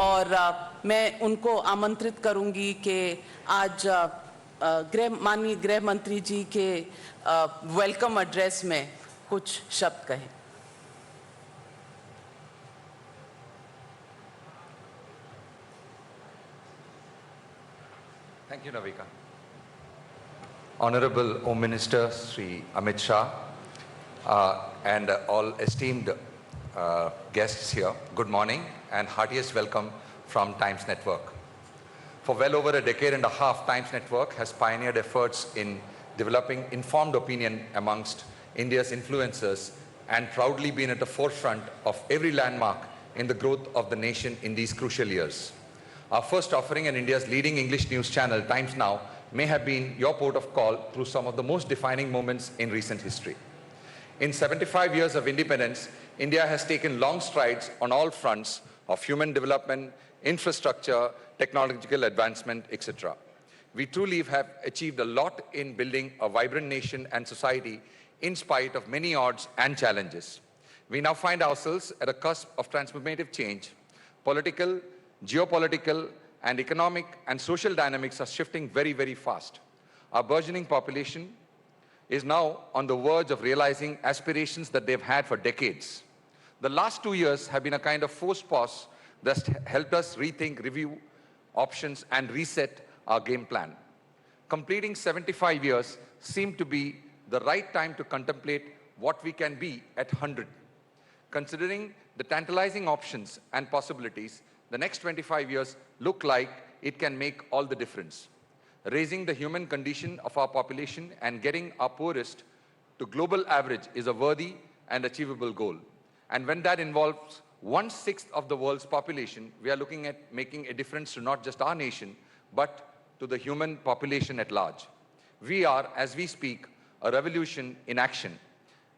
और मैं उनको आमंत्रित करूंगी कि आज माननीय गृह मंत्री जी के वेलकम एड्रेस में कुछ शब्द कहें। Thank you, Navika. Honorable Home Minister Sri Amit Shah and all esteemed guests here, good morning and heartiest welcome from Times Network. For well over a decade and a half, Times Network has pioneered efforts in developing informed opinion amongst India's influencers and proudly been at the forefront of every landmark in the growth of the nation in these crucial years. Our first offering in India's leading English news channel, Times Now, may have been your port of call through some of the most defining moments in recent history. In 75 years of independence, India has taken long strides on all fronts of human development, infrastructure, technological advancement, etc. We truly have achieved a lot in building a vibrant nation and society in spite of many odds and challenges. We now find ourselves at a cusp of transformative change. Political, geopolitical, and economic and social dynamics are shifting very, very fast. Our burgeoning population is now on the verge of realizing aspirations that they've had for decades. The last 2 years have been a kind of forced pause that's helped us rethink, review options, and reset our game plan. Completing 75 years seemed to be the right time to contemplate what we can be at 100. Considering the tantalizing options and possibilities, the next 25 years look like it can make all the difference. Raising the human condition of our population and getting our poorest to global average is a worthy and achievable goal. And when that involves 1/6 of the world's population, we are looking at making a difference to not just our nation, but to the human population at large. We are, as we speak, a revolution in action.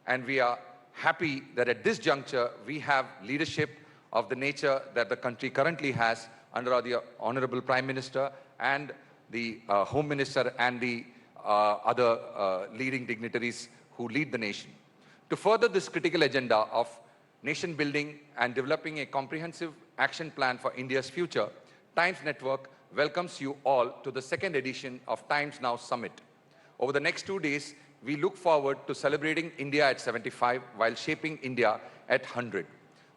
And we are happy that at this juncture, we have leadership of the nature that the country currently has under the Honorable Prime Minister and the Home Minister and the other leading dignitaries who lead the nation. To further this critical agenda of nation building and developing a comprehensive action plan for India's future, Times Network welcomes you all to the second edition of Times Now Summit. Over the next 2 days, we look forward to celebrating India at 75 while shaping India at 100.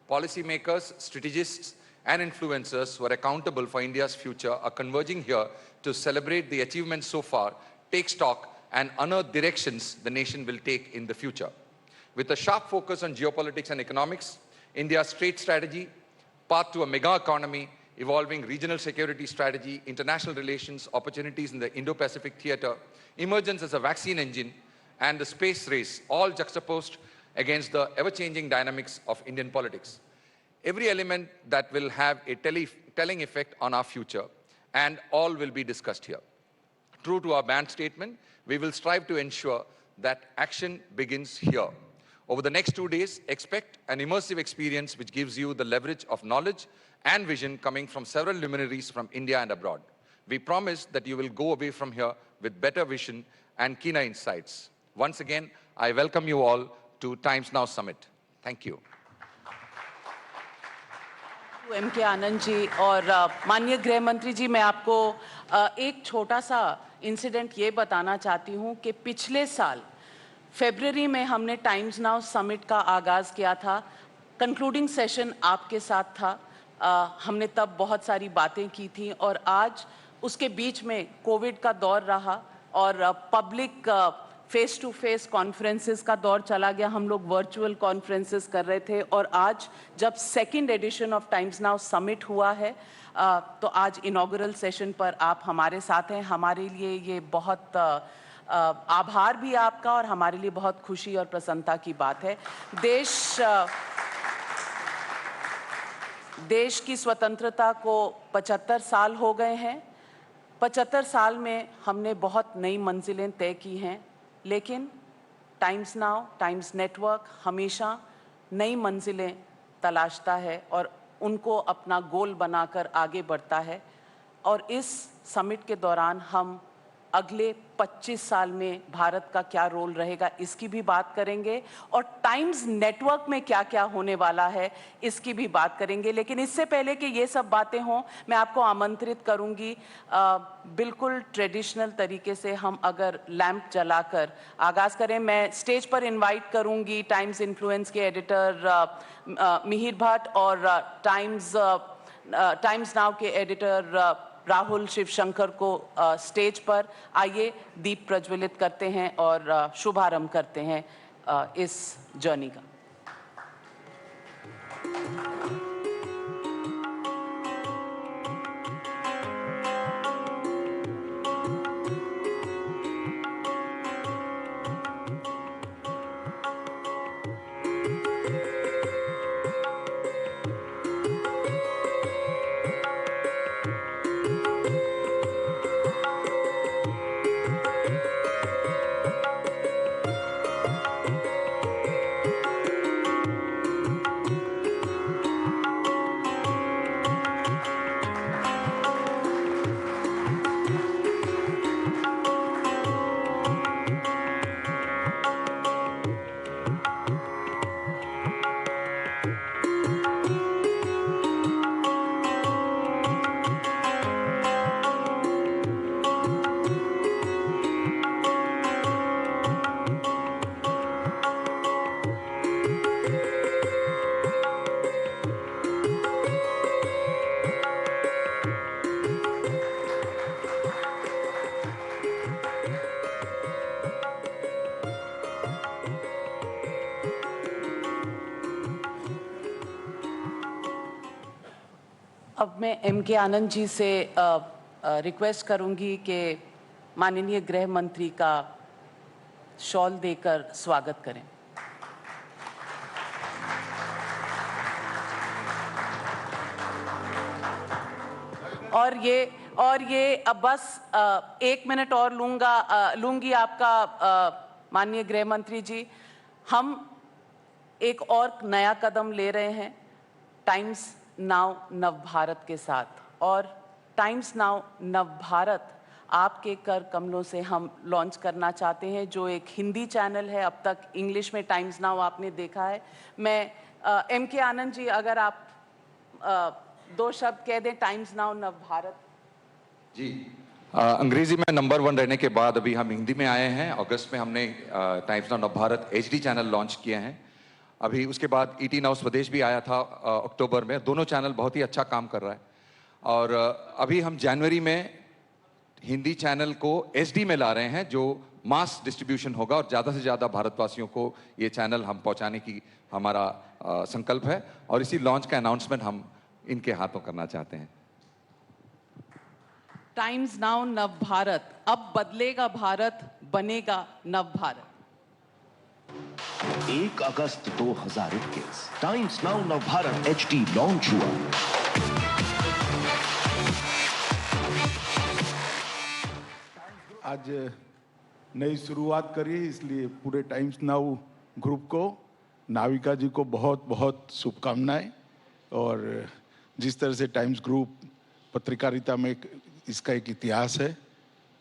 Policymakers, strategists, and influencers who are accountable for India's future are converging here to celebrate the achievements so far, take stock, and unearth directions the nation will take in the future. With a sharp focus on geopolitics and economics, India's trade strategy, path to a mega economy, evolving regional security strategy, international relations, opportunities in the Indo-Pacific theater, emergence as a vaccine engine, and the space race, all juxtaposed against the ever-changing dynamics of Indian politics. Every element that will have a telling effect on our future, and all will be discussed here. True to our band statement, we will strive to ensure that action begins here. Over the next 2 days, expect an immersive experience which gives you the leverage of knowledge and vision coming from several luminaries from India and abroad. We promise that you will go away from here with better vision and keener insights. Once again, I welcome you all to Times Now Summit. Thank you. M.K. Anand ji और माननीय गृह मंत्री जी, मैं आपको एक छोटा सा incident ये बताना चाहती हूँ कि पिछले साल फरवरी में हमने टाइम्स नाउ समिट का आगाज़ किया था। कंक्लूडिंग सेशन आपके साथ था। हमने तब बहुत सारी बातें की थी और आज उसके बीच में कोविड का दौर रहा और public face to face conferences का दौर चला गया। हम लोग वर्चुअल कॉन्फ्रेंसेस कर रहे थे और आज जब second edition of times now summit हुआ है तो आज इनॉग्रल सेशन पर आप हमारे साथ हैं। हमारे लिए ये बहुत आभार भी आपका और हमारे लिए बहुत खुशी और प्रसन्नता की बात है। देश की स्वतंत्रता को 75 साल हो गए हैं। 75 साल में हमने बहुत नई मंजिलें तय की हैं, लेकिन टाइम्स नाउ, टाइम्स नेटवर्क हमेशा नई मंजिलें तलाशता है और उनको अपना गोल बनाकर आगे बढ़ता है। और इस समिट के दौरान हम अगले 25 साल में भारत का क्या रोल रहेगा इसकी भी बात करेंगे, और टाइम्स नेटवर्क में क्या क्या होने वाला है इसकी भी बात करेंगे। लेकिन इससे पहले कि ये सब बातें हों, मैं आपको आमंत्रित करूंगी बिल्कुल ट्रेडिशनल तरीके से हम अगर लैंप जलाकर आगाज़ करें। मैं स्टेज पर इनवाइट करूंगी टाइम्स इन्फ्लुएंस के एडिटर मिहिर भट्ट और टाइम्स नाउ के एडिटर राहुल शिवशंकर को स्टेज पर। आइए दीप प्रज्वलित करते हैं और शुभारंभ करते हैं इस जर्नी का। अब मैं M.K. आनंद जी से रिक्वेस्ट करूंगी कि माननीय गृह मंत्री का शॉल देकर स्वागत करें। और ये अब बस 1 मिनट और लूंगी आपका माननीय गृह मंत्री जी। हम एक और नया कदम ले रहे हैं टाइम्स नाउ नव भारत के साथ, और टाइम्स नाउ नव भारत आपके कर कमलों से हम लॉन्च करना चाहते हैं, जो एक हिंदी चैनल है। अब तक इंग्लिश में टाइम्स नाउ आपने देखा है। मैं M.K. आनंद जी, अगर आप 2 शब्द कह दें टाइम्स नाउ नव भारत। जी, अंग्रेजी में नंबर 1 रहने के बाद अभी हम हिंदी में आए हैं। अगस्त में हमने टाइम्स नाउ नव भारत HD चैनल लॉन्च किए हैं। अभी उसके बाद ET नाउ स्वदेश भी आया था अक्टूबर में। दोनों चैनल बहुत ही अच्छा काम कर रहा है, और अभी हम जनवरी में हिंदी चैनल को HD में ला रहे हैं, जो मास डिस्ट्रीब्यूशन होगा, और ज़्यादा से ज़्यादा भारतवासियों को ये चैनल हम पहुंचाने की हमारा संकल्प है, और इसी लॉन्च का अनाउंसमेंट हम इनके हाथों करना चाहते हैं। टाइम्स नाउ नव भारत, अब बदलेगा भारत, बनेगा नव भारत। 1 अगस्त 2021 टाइम्स नाउ नव भारत HD लॉन्च हुआ। आज नई शुरुआत करी, इसलिए पूरे टाइम्स नाउ ग्रुप को, नाविका जी को बहुत बहुत शुभकामनाएं। और जिस तरह से टाइम्स ग्रुप पत्रकारिता में इसका एक इतिहास है,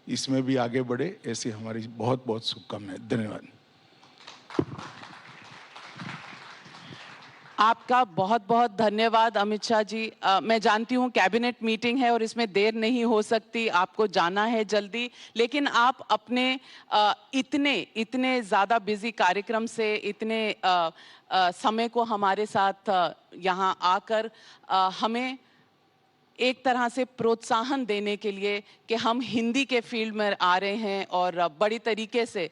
इसमें भी आगे बढ़े, ऐसी हमारी बहुत बहुत शुभकामनाएं। धन्यवाद। आपका बहुत बहुत धन्यवाद अमित शाह जी। मैं जानती हूँ कैबिनेट मीटिंग है और इसमें देर नहीं हो सकती, आपको जाना है जल्दी, लेकिन आप अपने इतने ज़्यादा बिजी कार्यक्रम से इतने समय को हमारे साथ यहाँ आकर हमें एक तरह से प्रोत्साहन देने के लिए कि हम हिंदी के फील्ड में आ रहे हैं और बड़ी तरीके से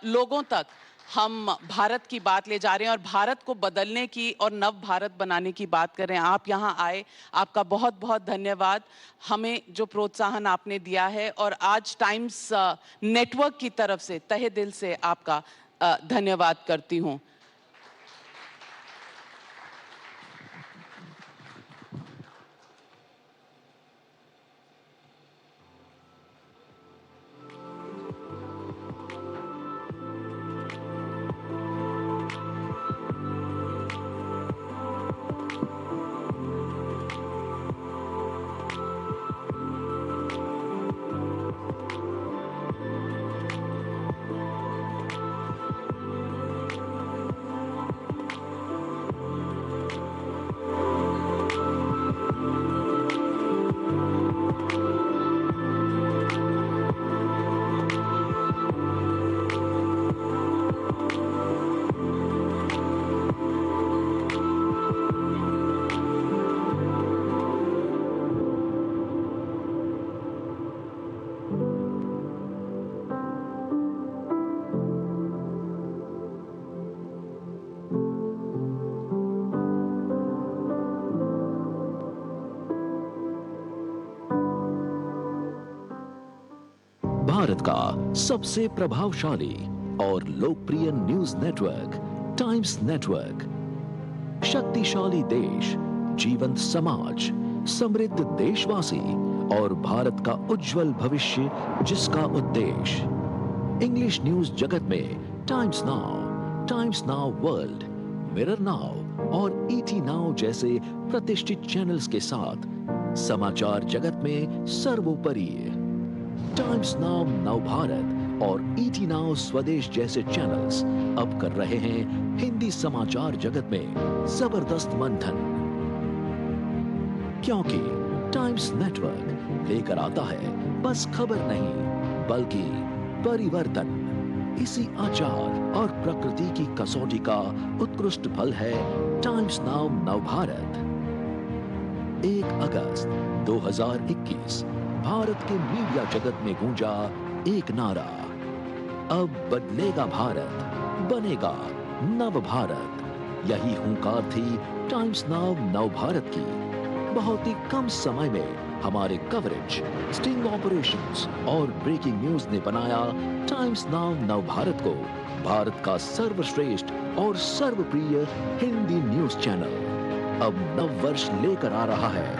लोगों तक हम भारत की बात ले जा रहे हैं और भारत को बदलने की और नव भारत बनाने की बात कर रहे हैं। आप यहाँ आए, आपका बहुत बहुत धन्यवाद। हमें जो प्रोत्साहन आपने दिया है, और आज टाइम्स नेटवर्क की तरफ से तहे दिल से आपका धन्यवाद करती हूँ। भारत का सबसे प्रभावशाली और लोकप्रिय न्यूज नेटवर्क टाइम्स नेटवर्क। शक्तिशाली देश, जीवंत समाज, समृद्ध देशवासी और भारत का उज्जवल भविष्य जिसका उद्देश्य। इंग्लिश न्यूज जगत में times now world, mirror now और ईटी नाउ जैसे प्रतिष्ठित चैनल्स के साथ समाचार जगत में सर्वोपरि टाइम्स नाउ नव भारत और ईटी नाउ स्वदेश जैसे चैनल्स अब कर रहे हैं हिंदी समाचार जगत में जबरदस्त मंथन। क्योंकि टाइम्स नेटवर्क लेकर आता है बस खबर नहीं बल्कि परिवर्तन। इसी आचार और प्रकृति की कसौटी का उत्कृष्ट फल है टाइम्स नाउ नव भारत। 1 अगस्त 2021 भारत के मीडिया जगत में गूंजा एक नारा, अब बदलेगा भारत, बनेगा नव भारत। यही हुंकार थी टाइम्स नाउ नव भारत की। बहुत ही कम समय में हमारे कवरेज, स्टिंग ऑपरेशंस और ब्रेकिंग न्यूज ने बनाया टाइम्स नाउ नव भारत को भारत का सर्वश्रेष्ठ और सर्वप्रिय हिंदी न्यूज चैनल। अब नव वर्ष लेकर आ रहा है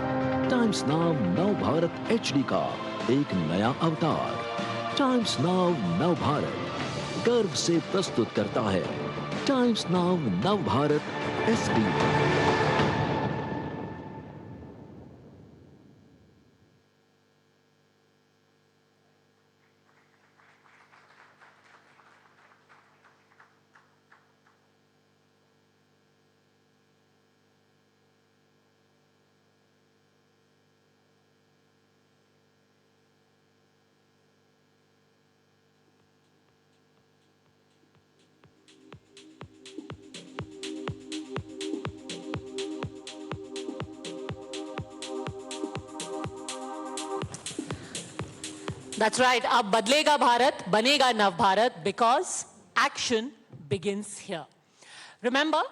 टाइम्स नाउ नव भारत एचडी का एक नया अवतार। टाइम्स नाउ नव भारत गर्व से प्रस्तुत करता है टाइम्स नाउ नव भारत एचडी। That's right. अब बदलेगा भारत, बनेगा नव Bharat, because action begins here. Remember,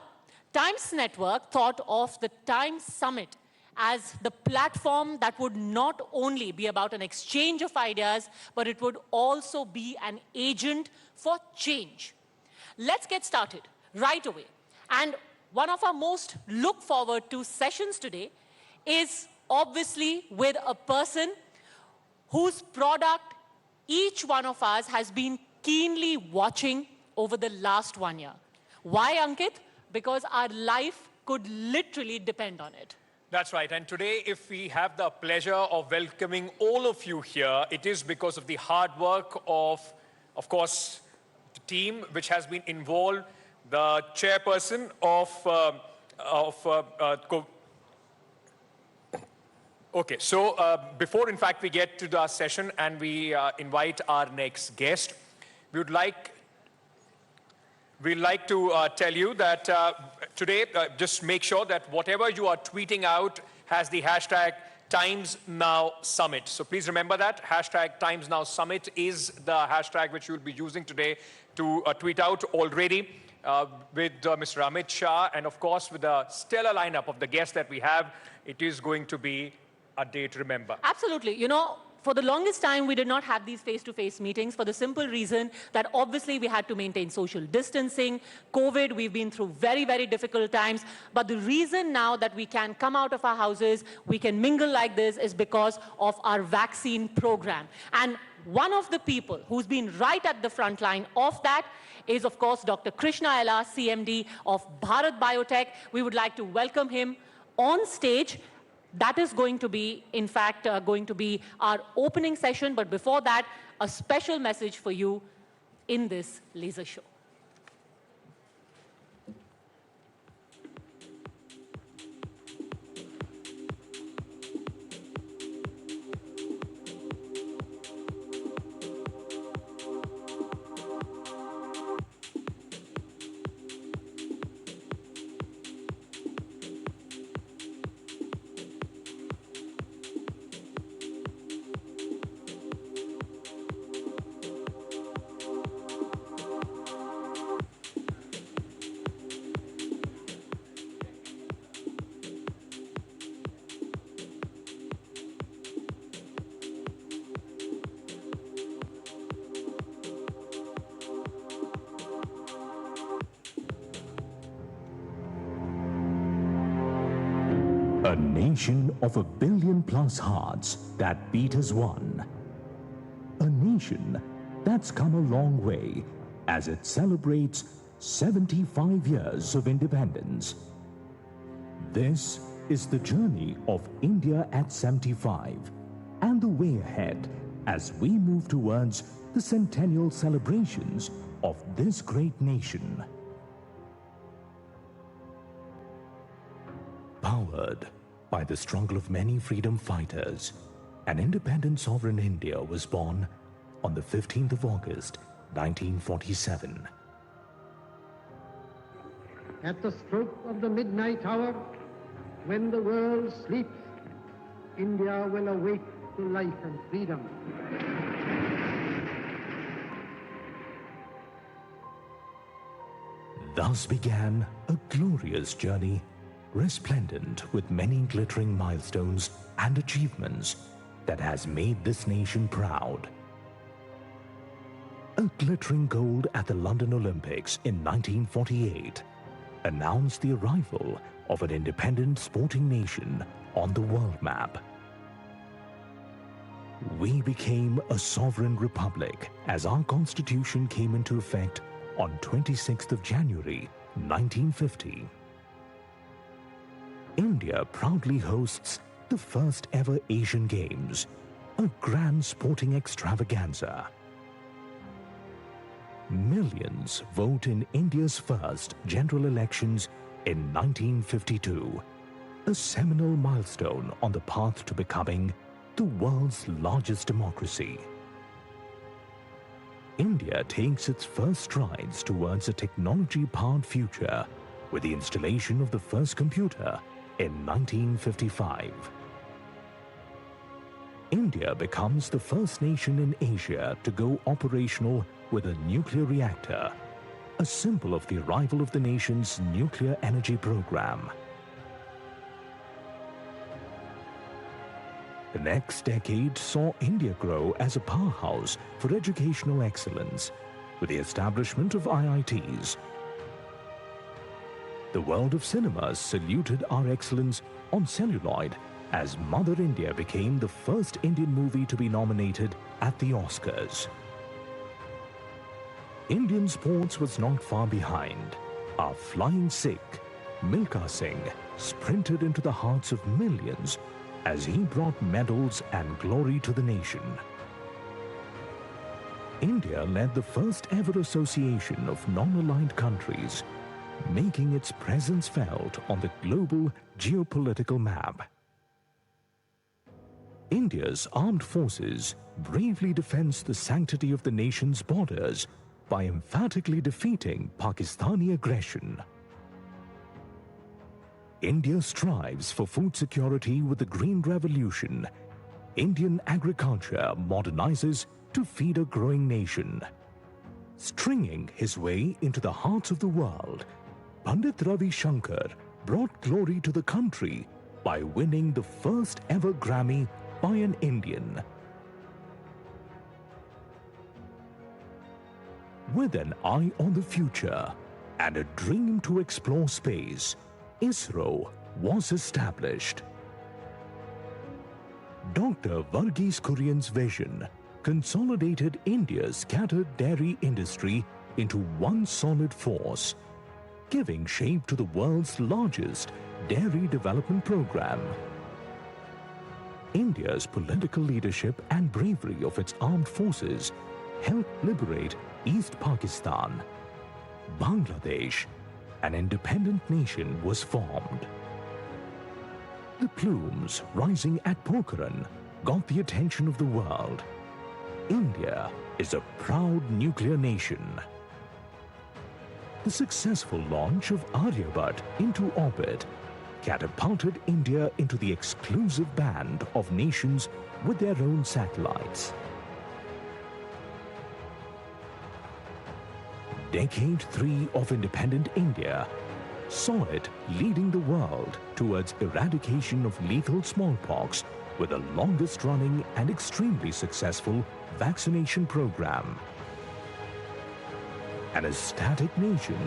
Times Network thought of the Times Summit as the platform that would not only be about an exchange of ideas, but it would also be an agent for change. Let's get started right away. And one of our most look forward to sessions today is obviously with a person whose product each one of us has been keenly watching over the last 1 year. Why, Ankit? Because our life could literally depend on it. That's right. And today, if we have the pleasure of welcoming all of you here, it is because of the hard work of course, the team which has been involved, the chairperson Okay, so before, in fact, we get to the session and we invite our next guest, we'd like to tell you that today, just make sure that whatever you are tweeting out has the hashtag TimesNowSummit. So please remember that hashtag TimesNowSummit is the hashtag which you'll be using today to tweet out already. With Mr. Amit Shah, and of course with the stellar lineup of the guests that we have, it is going to be a day to remember. Absolutely. You know, for the longest time, we did not have these face-to-face meetings for the simple reason that obviously we had to maintain social distancing. COVID, we've been through very, very difficult times. But the reason now that we can come out of our houses, we can mingle like this is because of our vaccine program. And one of the people who's been right at the front line of that is, of course, Dr. Krishna Ella, CMD of Bharat Biotech. We would like to welcome him on stage. That is going to be, in fact, going to be our opening session. But before that, a special message for you in this laser show. A nation of 1 billion plus hearts that beat as one. A nation that's come a long way as it celebrates 75 years of independence. This is the journey of India at 75 and the way ahead as we move towards the centennial celebrations of this great nation. Powered by the struggle of many freedom fighters, an independent sovereign India was born on the 15th of August, 1947. At the stroke of the midnight hour, when the world sleeps, India will awake to life and freedom. Thus began a glorious journey, resplendent with many glittering milestones and achievements that has made this nation proud. A glittering gold at the London Olympics in 1948 announced the arrival of an independent sporting nation on the world map. We became a sovereign republic as our constitution came into effect on 26th of January, 1950. India proudly hosts the first ever Asian Games, a grand sporting extravaganza. Millions vote in India's first general elections in 1952, a seminal milestone on the path to becoming the world's largest democracy. India takes its first strides towards a technology-powered future with the installation of the first computer in 1955. India becomes the first nation in Asia to go operational with a nuclear reactor, a symbol of the arrival of the nation's nuclear energy program. The next decade saw India grow as a powerhouse for educational excellence with the establishment of IITs. The world of cinemas saluted our excellence on celluloid as Mother India became the first Indian movie to be nominated at the Oscars. Indian sports was not far behind. Our flying Sikh, Milkha Singh, sprinted into the hearts of millions as he brought medals and glory to the nation. India led the first ever association of non-aligned countries, making its presence felt on the global geopolitical map. India's armed forces bravely defends the sanctity of the nation's borders by emphatically defeating Pakistani aggression. India strives for food security with the Green Revolution. Indian agriculture modernizes to feed a growing nation. Stringing his way into the hearts of the world, Pandit Ravi Shankar brought glory to the country by winning the first ever Grammy by an Indian. With an eye on the future and a dream to explore space, ISRO was established. Dr. Verghese Kurian's vision consolidated India's scattered dairy industry into one solid force, giving shape to the world's largest dairy development program. India's political leadership and bravery of its armed forces helped liberate East Pakistan. Bangladesh, an independent nation, was formed. The plumes rising at Pokhran got the attention of the world. India is a proud nuclear nation. The successful launch of Aryabhat into orbit catapulted India into the exclusive band of nations with their own satellites. Decade 3 of independent India saw it leading the world towards eradication of lethal smallpox with the longest running and extremely successful vaccination program. An ecstatic nation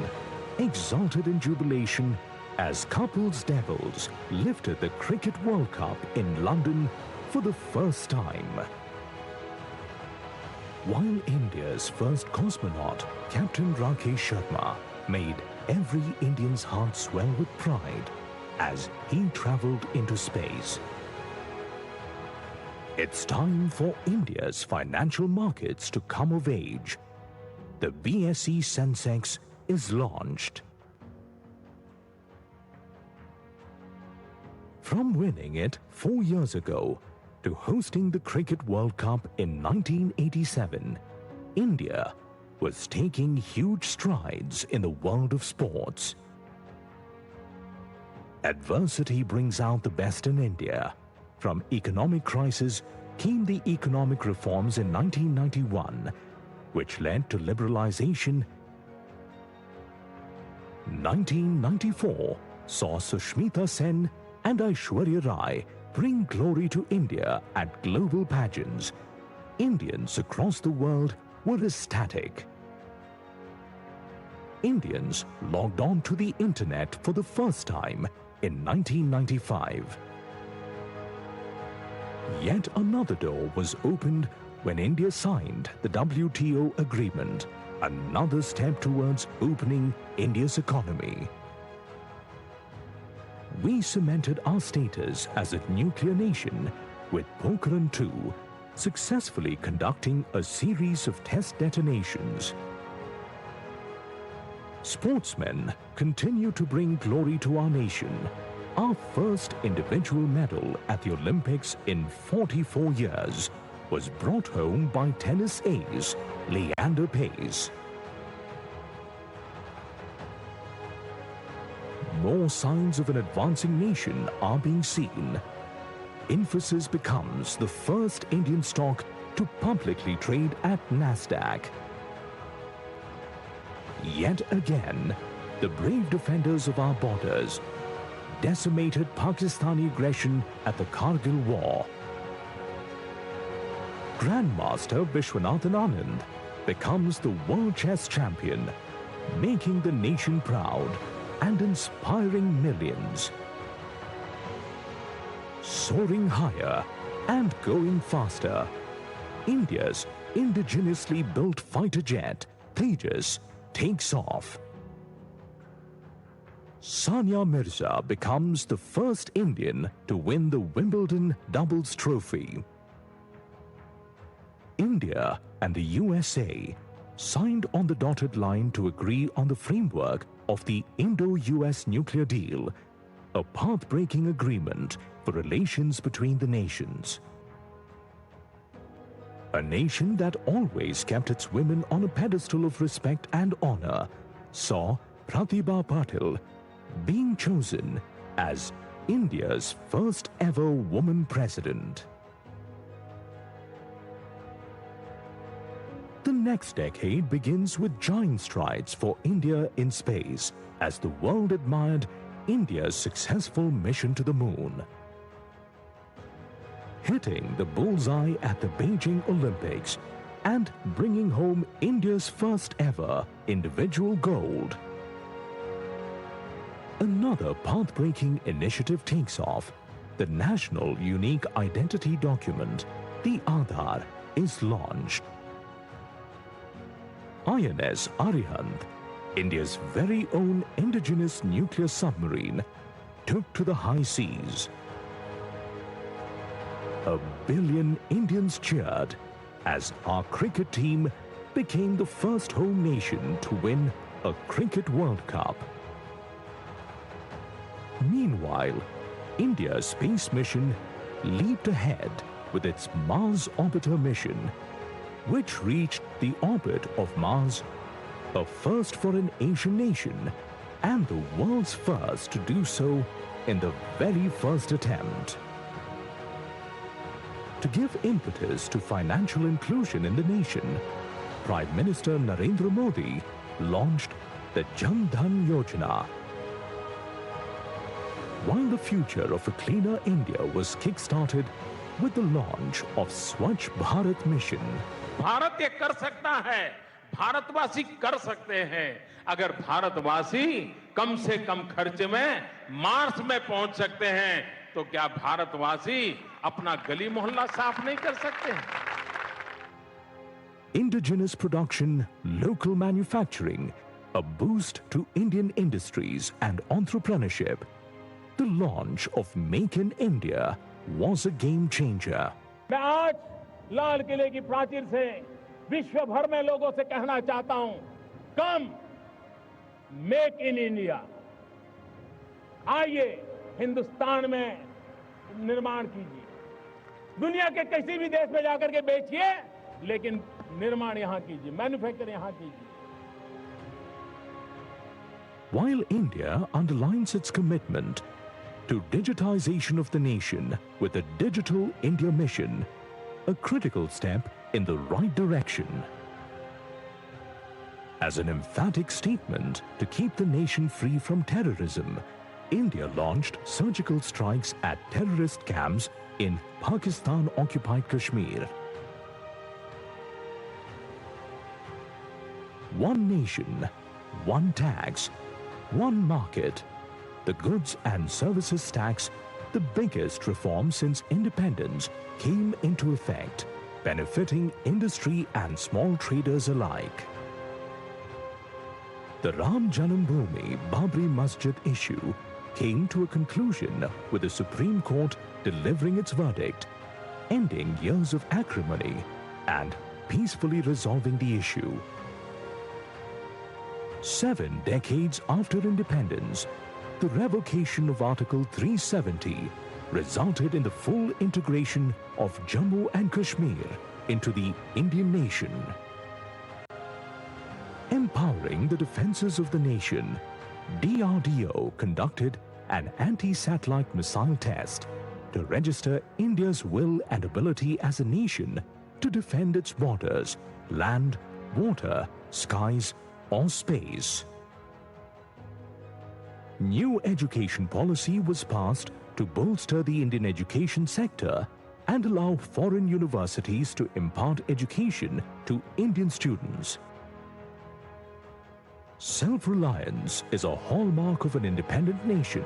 exulted in jubilation as couples devils lifted the Cricket World Cup in London for the first time. While India's first cosmonaut, Captain Rakesh Sharma, made every Indian's heart swell with pride as he traveled into space. It's time for India's financial markets to come of age. The BSE Sensex is launched. From winning it 4 years ago to hosting the Cricket World Cup in 1987, India was taking huge strides in the world of sports. Adversity brings out the best in India. From economic crisis came the economic reforms in 1991, which led to liberalization. 1994 saw Sushmita Sen and Aishwarya Rai bring glory to India at global pageants. Indians across the world were ecstatic. Indians logged on to the internet for the first time in 1995. Yet another door was opened when India signed the WTO agreement, another step towards opening India's economy. We cemented our status as a nuclear nation with Pokhran-2 successfully conducting a series of test detonations. Sportsmen continue to bring glory to our nation. Our first individual medal at the Olympics in 44 years was brought home by tennis ace Leander Paes. More signs of an advancing nation are being seen. Infosys becomes the first Indian stock to publicly trade at Nasdaq. Yet again, the brave defenders of our borders decimated Pakistani aggression at the Kargil War. Grandmaster Vishwanathan Anand becomes the world chess champion, making the nation proud and inspiring millions. Soaring higher and going faster, India's indigenously built fighter jet, Tejas, takes off. Sania Mirza becomes the first Indian to win the Wimbledon doubles trophy. India and the USA signed on the dotted line to agree on the framework of the Indo-US nuclear deal, a path-breaking agreement for relations between the nations. A nation that always kept its women on a pedestal of respect and honor saw Pratibha Patil being chosen as India's first ever woman president. The next decade begins with giant strides for India in space as the world admired India's successful mission to the moon. Hitting the bullseye at the Beijing Olympics and bringing home India's first ever individual gold. Another path-breaking initiative takes off. The National Unique Identity Document, the Aadhaar, is launched. INS Arihant, India's very own indigenous nuclear submarine, took to the high seas. 1 billion Indians cheered as our cricket team became the first home nation to win a Cricket World Cup. Meanwhile, India's space mission leaped ahead with its Mars Orbiter mission, which reached the orbit of Mars, a first for an Asian nation and the world's first to do so in the very first attempt. To give impetus to financial inclusion in the nation, Prime Minister Narendra Modi launched the Jan Dhan Yojana. While the future of a cleaner India was kick-started with the launch of Swachh Bharat mission. Bharat ये कर सकता है, भारतवासी कर सकते हैं, अगर भारतवासी कम से कम खर्च में मार्स में पहुंच सकते हैं, तो क्या भारतवासी अपना गली मोहल्ला साफ नहीं कर सकते हैं? Indigenous production, local manufacturing, a boost to Indian industries and entrepreneurship. The launch of Make in India was a game changer. मैं आज लाल किले की प्राचीर से विश्व भर में लोगों से कहना चाहता हूं, कम मेक इन इंडिया, आइए हिंदुस्तान में निर्माण कीजिए, दुनिया के किसी भी देश में जाकर के बेचिए, लेकिन निर्माण यहां कीजिए, मैन्युफैक्चर यहां कीजिए. While India underlines its commitment to digitization of the nation with the Digital India Mission, a critical step in the right direction. As an emphatic statement to keep the nation free from terrorism, India launched surgical strikes at terrorist camps in Pakistan-occupied Kashmir. One nation, one tax, one market. The goods and services tax, the biggest reform since independence, came into effect, benefiting industry and small traders alike. The Ram Janambhoomi Babri Masjid issue came to a conclusion with the Supreme Court delivering its verdict, ending years of acrimony and peacefully resolving the issue. 7 decades after independence, the revocation of Article 370 resulted in the full integration of Jammu and Kashmir into the Indian nation. Empowering the defenses of the nation, DRDO conducted an anti-satellite missile test to register India's will and ability as a nation to defend its borders, land, water, skies, or space. New education policy was passed to bolster the Indian education sector and allow foreign universities to impart education to Indian students. Self-reliance is a hallmark of an independent nation.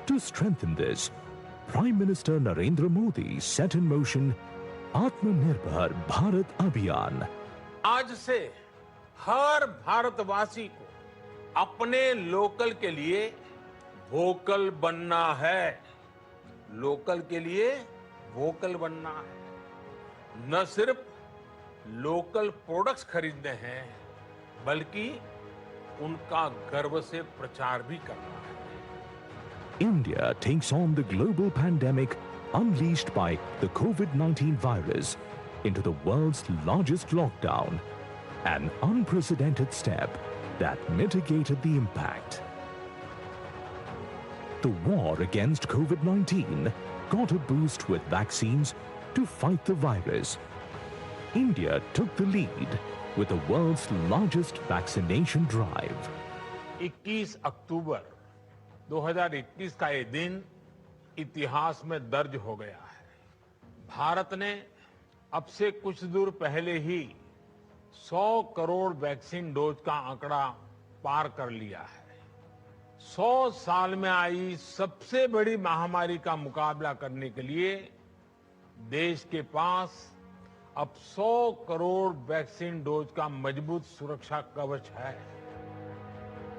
To strengthen this, Prime Minister Narendra Modi set in motion Atmanirbhar Bharat Abhiyan. आज से हर भारतवासी को अपने local के लिए vocal बनना है, local के लिए वोकल बनना है. न सिर्फ लोकल प्रोडक्ट्स खरीदने हैं, बल्कि उनका गर्व से प्रचार भी करना है. India takes on the global pandemic unleashed by the COVID-19 virus into the world's largest lockdown, an unprecedented step that mitigated the impact. The war against COVID-19 got a boost with vaccines to fight the virus. India took the lead with the world's largest vaccination drive. 21 अक्टूबर 2021 का ये दिन इतिहास में दर्ज हो गया है. भारत ने अब से कुछ दूर पहले ही 100 करोड़ वैक्सीन डोज का आंकड़ा पार कर लिया है. 100 साल में आई सबसे बड़ी महामारी का मुकाबला करने के लिए देश के पास अब 100 करोड़ वैक्सीन डोज का मजबूत सुरक्षा कवच है.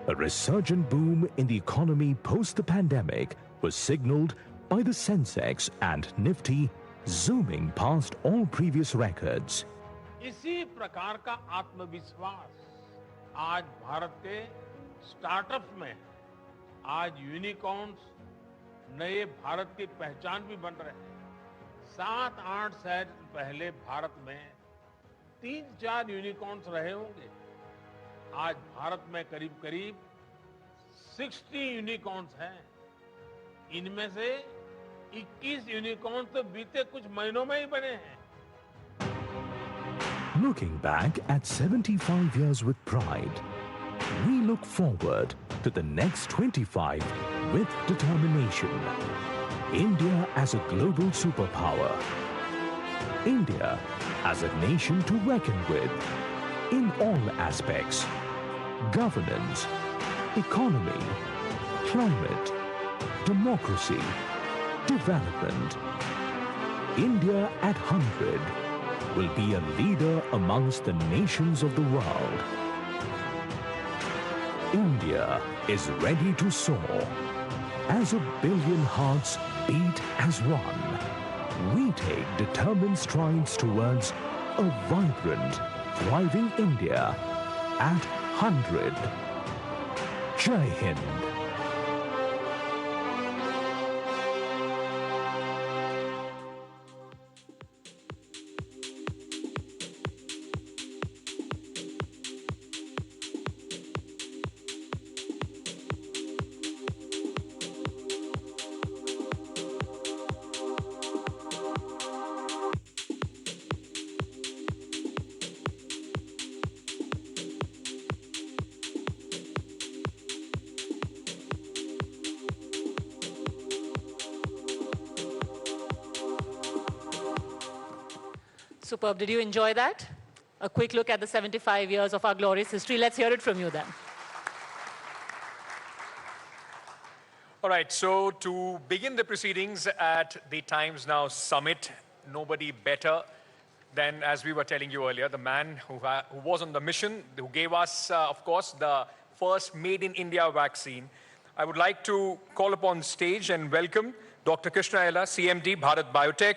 A resurgent boom in the economy post the pandemic was signaled by the Sensex and Nifty zooming past all previous records. इसी प्रकार का आत्मविश्वास आज भारत के स्टार्टअप्स में है. आज यूनिकॉर्न्स नए भारत की पहचान भी बन रहे हैं. 7-8 साल पहले भारत में 3-4 यूनिकॉर्न्स रहे होंगे. आज भारत में करीब करीब 60 यूनिकॉर्न्स हैं. इनमें से 21 यूनिकॉर्न्स तो बीते कुछ महीनों में ही बने हैं. Looking back at 75 years with pride, we look forward to the next 25 with determination. India as a global superpower. India as a nation to reckon with in all aspects. Governance, economy, climate, democracy, development. India at 100 will be a leader amongst the nations of the world. India is ready to soar. As a billion hearts beat as one, we take determined strides towards a vibrant, thriving India at 100. Jai Hind. Superb. Did you enjoy that? A quick look at the 75 years of our glorious history. Let's hear it from you then. All right, so to begin the proceedings at the Times Now Summit, nobody better than, as we were telling you earlier, the man who was on the mission, who gave us, of course, the first made-in-India vaccine. I would like to call upon stage and welcome Dr. Krishna Ella, CMD, Bharat Biotech,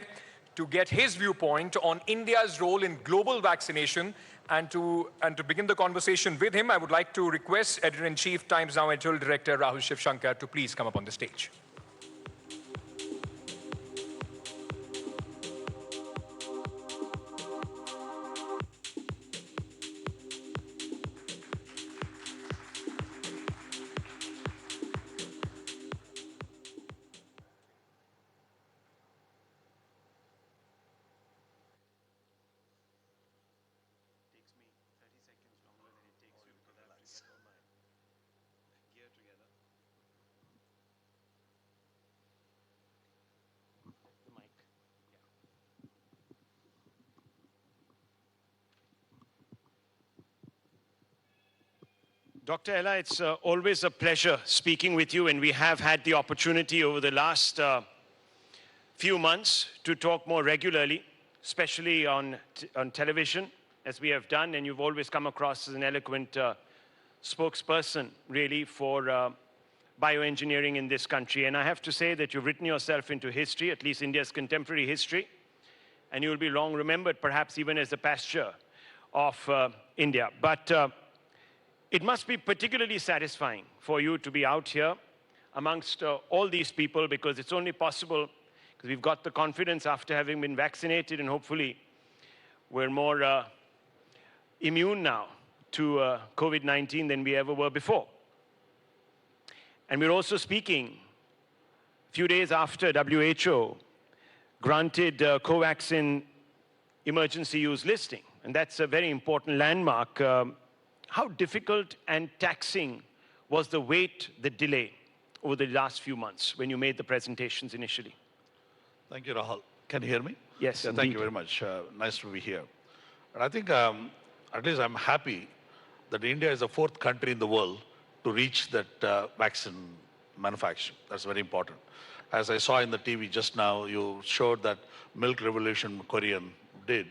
to get his viewpoint on India's role in global vaccination. And to begin the conversation with him, I would like to request Editor-in-Chief, Times Now Editorial Director Rahul Shivshankar to please come up on the stage. Dr. Ella, it's always a pleasure speaking with you, and we have had the opportunity over the last few months to talk more regularly, especially on television, as we have done, and you've always come across as an eloquent spokesperson, really, for bioengineering in this country. And I have to say that you've written yourself into history, at least India's contemporary history, and you'll be long remembered, perhaps even as the pasteur of India. But it must be particularly satisfying for you to be out here amongst all these people, because it's only possible because we've got the confidence after having been vaccinated, and hopefully we're more immune now to COVID-19 than we ever were before. And we're also speaking a few days after WHO granted Covaxin emergency use listing, and that's a very important landmark. How difficult and taxing was the wait, the delay over the last few months when you made the presentations initially? Thank you, Rahul. Can you hear me? Yes, yeah, thank you very much. Nice to be here. And I think at least I'm happy that India is the 4th country in the world to reach that vaccine manufacture. That's very important. As I saw in the TV just now, you showed that milk revolution Korean did.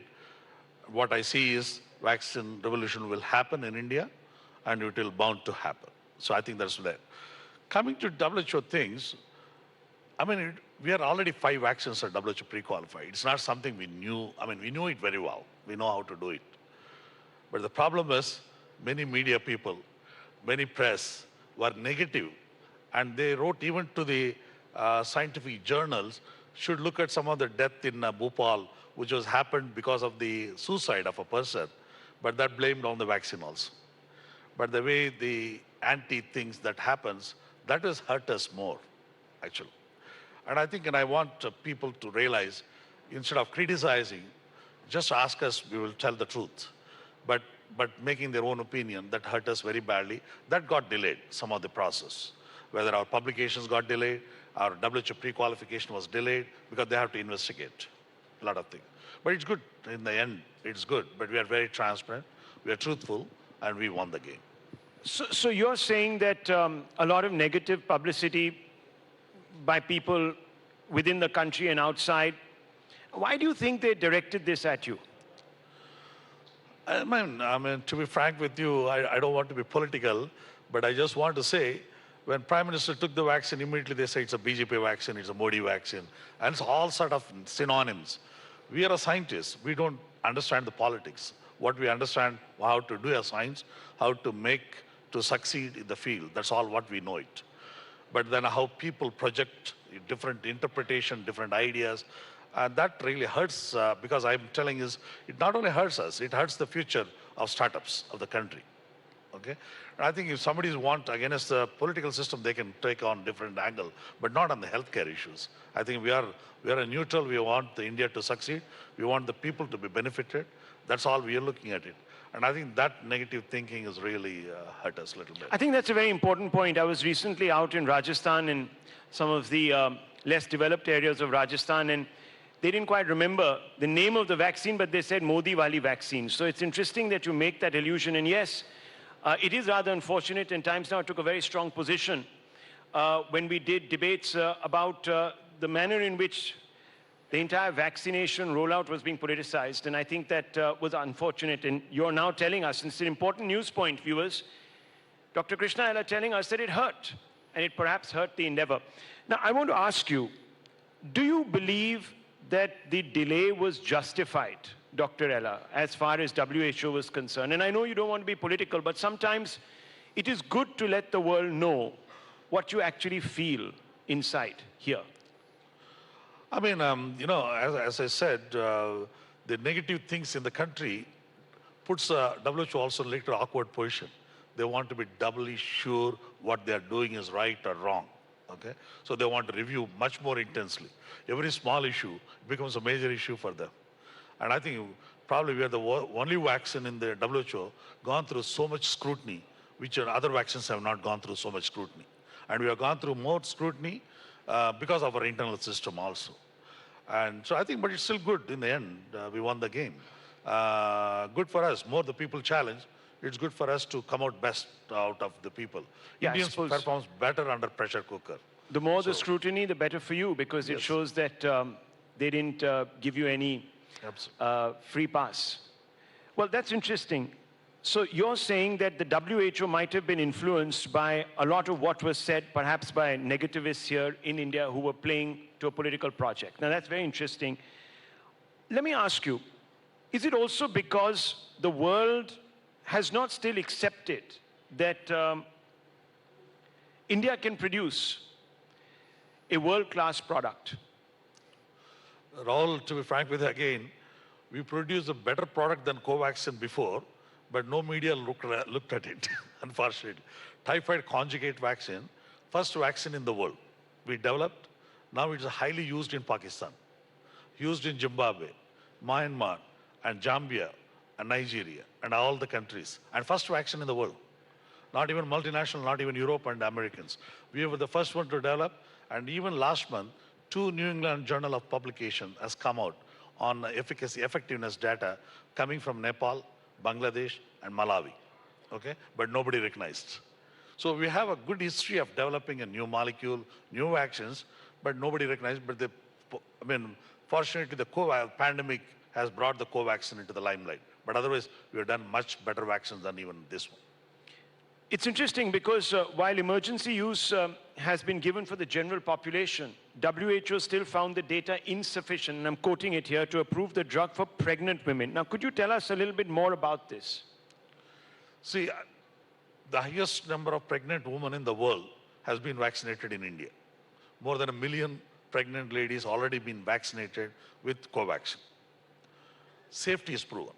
What I see is vaccine revolution will happen in India, and it will bound to happen. So I think that's there. Coming to WHO things, I mean, we are already 5 vaccines are WHO pre-qualified. It's not something we knew. I mean, we knew it very well. We know how to do it. But the problem is, many media people, many press were negative, and they wrote even to the scientific journals, should look at some of the death in Bhopal, which was happened because of the suicide of a person, but that blamed on the vaccine also. But the way the anti-things that happens, that has hurt us more, actually. And I think, and I want people to realize, instead of criticizing, just ask us, we will tell the truth. But making their own opinion, that hurt us very badly. That got delayed, some of the process. Whether our publications got delayed, our WHO pre-qualification was delayed, because they have to investigate a lot of things. But it's good, in the end, it's good. But we are very transparent, we are truthful, and we won the game. So you're saying that a lot of negative publicity by people within the country and outside, why do you think they directed this at you? I mean, to be frank with you, I don't want to be political, but I just want to say, when Prime Minister took the vaccine, immediately they say it's a BJP vaccine, it's a Modi vaccine, and it's all sort of synonyms. We are a scientist. We don't understand the politics. What we understand, how to do a science, how to succeed in the field. That's all what we know it. But then how people project different interpretation, different ideas, and that really hurts because I'm telling is, it not only hurts us, it hurts the future of startups of the country. Okay? And I think if somebody's want against the political system, they can take on different angle, but not on the healthcare issues. I think we are a neutral. We want the India to succeed. We want the people to be benefited. That's all we are looking at it. And I think that negative thinking has really hurt us a little bit. I think that's a very important point. I was recently out in Rajasthan, in some of the less developed areas of Rajasthan, and they didn't quite remember the name of the vaccine, but they said Modi Wali vaccine. So it's interesting that you make that allusion. And yes, it is rather unfortunate, and Times Now took a very strong position when we did debates about the manner in which the entire vaccination rollout was being politicized. And I think that was unfortunate. And you're now telling us, and it's an important news point, viewers, Dr. Krishna Ella telling us that it hurt, and it perhaps hurt the endeavor. Now, I want to ask you, do you believe that the delay was justified, Dr. Ella, as far as WHO was concerned? And I know you don't want to be political, but sometimes it is good to let the world know what you actually feel inside here. I mean, you know, as I said, the negative things in the country puts WHO also in a little awkward position. They want to be doubly sure what they are doing is right or wrong. Okay? So they want to review much more intensely. Every small issue becomes a major issue for them. And I think probably we are the only vaccine in the WHO gone through so much scrutiny, which other vaccines have not gone through so much scrutiny. And we have gone through more scrutiny because of our internal system also. And so I think, but it's still good in the end. We won the game. Good for us. More the people challenge, it's good for us to come out best out of the people. Yeah, Indians performs better under pressure cooker. The more the scrutiny, the better for you, because it shows that they didn't give you any free pass. Well, that's interesting. So you're saying that the WHO might have been influenced by a lot of what was said, perhaps by negativists here in India who were playing to a political project. Now, that's very interesting. Let me ask you, is it also because the world has not still accepted that India can produce a world-class product? Rahul, to be frank with you again, we produced a better product than Covaxin before, but no media looked at it, unfortunately. Typhoid conjugate vaccine, first vaccine in the world. We developed, now it's highly used in Pakistan, used in Zimbabwe, Myanmar, and Zambia, and Nigeria, and all the countries. And first vaccine in the world. Not even multinational, not even Europe and Americans. We were the first one to develop, and even last month, 2 New England Journal of Publication has come out on efficacy, effectiveness data coming from Nepal, Bangladesh, and Malawi, okay? But nobody recognized. So we have a good history of developing a new molecule, new vaccines, but nobody recognized. But fortunately, the COVID pandemic has brought the Covaxin into the limelight. But otherwise, we have done much better vaccines than even this one. It's interesting because while emergency use has been given for the general population, WHO still found the data insufficient, and I'm quoting it here, to approve the drug for pregnant women. Now, could you tell us a little bit more about this? See, the highest number of pregnant women in the world has been vaccinated in India. More than 1 million pregnant ladies already been vaccinated with Covaxin. Safety is proven.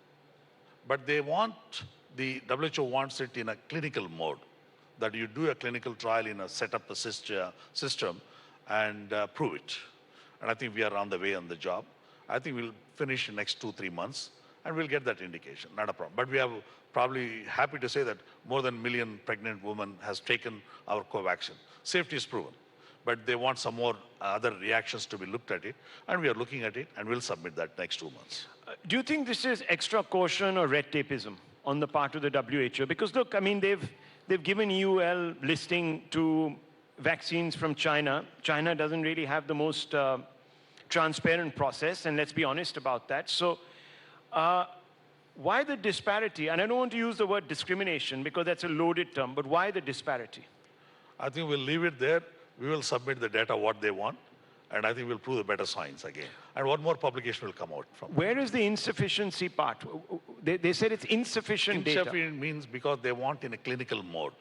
But they want, the WHO wants it in a clinical mode, that you do a clinical trial in a setup a system and prove it. And I think we are on the way on the job. I think we'll finish in next 2-3 months and we'll get that indication, not a problem. But we are probably happy to say that more than 1 million pregnant women has taken our Covaxin. Safety is proven, but they want some more other reactions to be looked at it, and we are looking at it, and we'll submit that next 2 months. Do you think this is extra caution or red tapeism on the part of the WHO? Because look, I mean, they've they've given EUL listing to vaccines from China. China doesn't really have the most transparent process, and let's be honest about that. So why the disparity? And I don't want to use the word discrimination because that's a loaded term, but why the disparity? I think we'll leave it there. We will submit the data what they want, and I think we'll prove the better science again. And one more publication will come out from. Where is the insufficiency part? They said it's insufficient data. Insufficient means because they want in a clinical mode,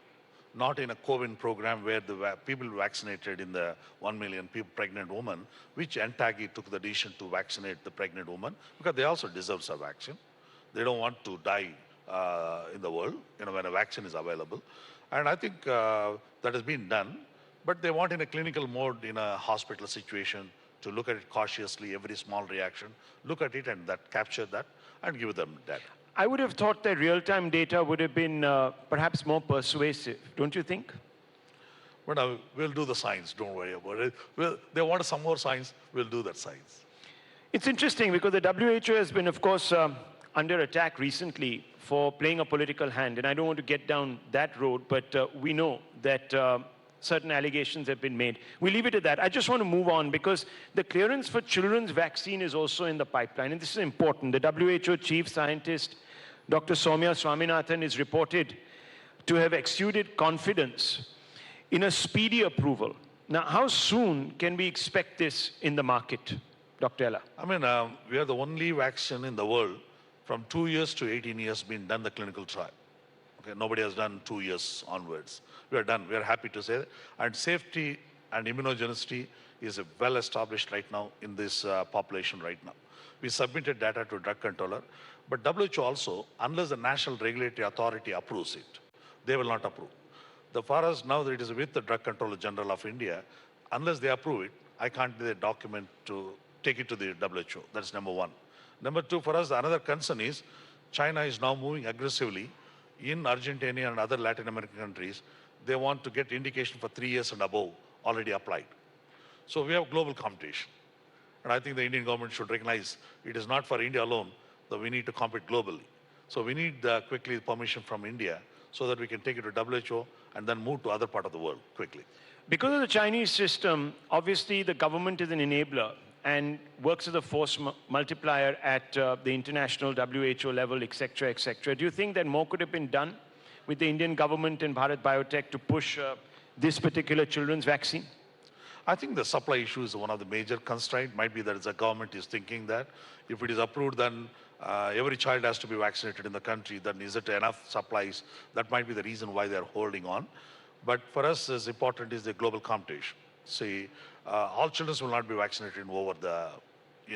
not in a COVID program where the people vaccinated in the 1 million people, pregnant women, which NTAGI took the decision to vaccinate the pregnant woman because they also deserve a vaccine. They don't want to die in the world, when a vaccine is available. And I think that has been done, but they want in a clinical mode in a hospital situation to look at it cautiously, every small reaction, look at it and capture that and give them data. I would have thought that real-time data would have been perhaps more persuasive, don't you think? But we'll do the science, don't worry about it. They want some more science, we'll do that science. It's interesting because the WHO has been, of course, under attack recently for playing a political hand. And I don't want to get down that road, but we know that certain allegations have been made. We leave it at that. I just want to move on because the clearance for children's vaccine is also in the pipeline. And this is important. The WHO chief scientist, Dr. Soumya Swaminathan, is reported to have exuded confidence in a speedy approval. Now, how soon can we expect this in the market, Dr. Ella? I mean, we are the only vaccine in the world from 2 years to 18 years been done the clinical trial. Okay, nobody has done 2 years onwards. We are done. We are happy to say that. And safety and immunogenicity is well established right now in this population right now. We submitted data to drug controller, but WHO also, unless the National Regulatory Authority approves it, they will not approve. For us now that it is with the Drug Controller General of India, unless they approve it, I can't do the document to take it to the WHO. That's number one. Number two, for us, another concern is China is now moving aggressively in Argentina and other Latin American countries. They want to get indication for 3 years and above already applied. So we have global competition. And I think the Indian government should recognize it is not for India alone that we need to compete globally. So we need quickly permission from India so that we can take it to WHO and then move to other part of the world quickly. Because of the Chinese system, obviously the government is an enabler and works as a force multiplier at the international WHO level, et cetera, et cetera. Do you think that more could have been done with the Indian government and Bharat Biotech to push this particular children's vaccine? I think the supply issue is one of the major constraints. Might be that the government is thinking that if it is approved, then every child has to be vaccinated in the country. Then is it enough supplies? That might be the reason why they are holding on. But for us, as important is the global competition. See, all children will not be vaccinated in the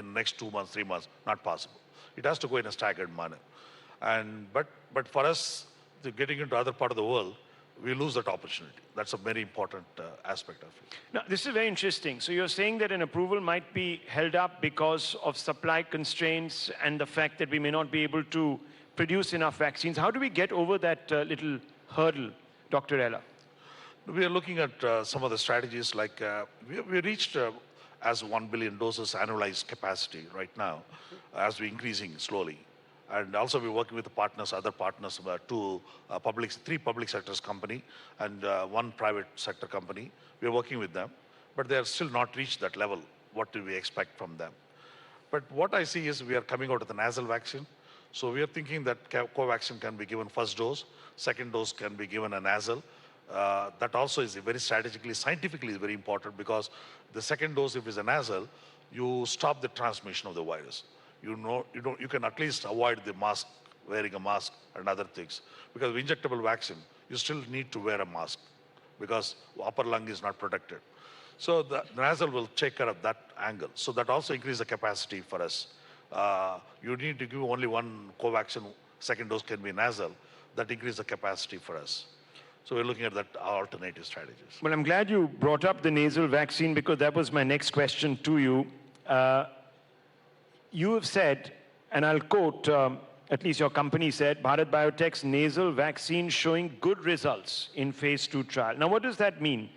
next 2 months, 3 months. Not possible. It has to go in a staggered manner. But for us, getting into other part of the world, we lose that opportunity. That's a very important aspect of it. Now, this is very interesting. So you're saying that an approval might be held up because of supply constraints and the fact that we may not be able to produce enough vaccines. How do we get over that little hurdle, Dr. Ella? We are looking at some of the strategies like we reached as 1 billion doses annualized capacity right now as we're increasing slowly. And also we're working with the partners, other partners, three public sectors company and one private sector company. We're working with them, but they are still not reached that level. What do we expect from them? But what I see is we are coming out of the nasal vaccine. So we are thinking that Covaxin can be given first dose, second dose can be given a nasal. That also is very strategically, scientifically is very important because the second dose, if it's a nasal, you stop the transmission of the virus. You can at least avoid the mask, wearing a mask and other things. Because with injectable vaccine, you still need to wear a mask because upper lung is not protected. So the nasal will take care of that angle. So that also increases the capacity for us. You need to give only one Covaxin, second dose can be nasal. That increases the capacity for us. So we're looking at that alternative strategies. Well, I'm glad you brought up the nasal vaccine because that was my next question to you. You have said, and I'll quote, at least your company said, Bharat Biotech's nasal vaccine showing good results in phase 2 trial. Now, what does that mean?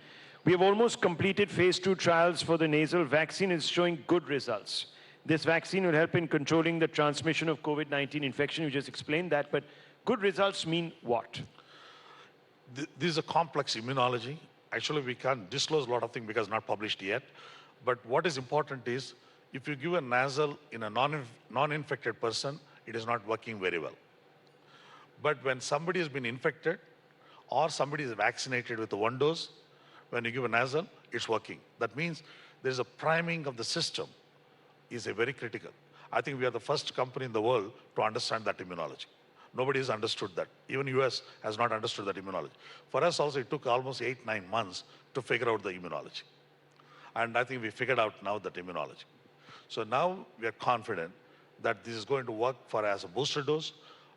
We have almost completed phase 2 trials for the nasal vaccine. It's showing good results. This vaccine will help in controlling the transmission of COVID-19 infection. You just explained that, but good results mean what? This is a complex immunology. Actually, we can't disclose a lot of things because not published yet. But what is important is if you give a nasal in a non-infected person, it is not working very well. But when somebody has been infected or somebody is vaccinated with one dose, when you give a nasal, it's working. That means there's a priming of the system is a very critical. I think we are the first company in the world to understand that immunology. Nobody has understood that. Even US has not understood that immunology. For us also, it took almost 8-9 months to figure out the immunology. And I think we figured out now that immunology. So now we are confident that this is going to work for as a booster dose,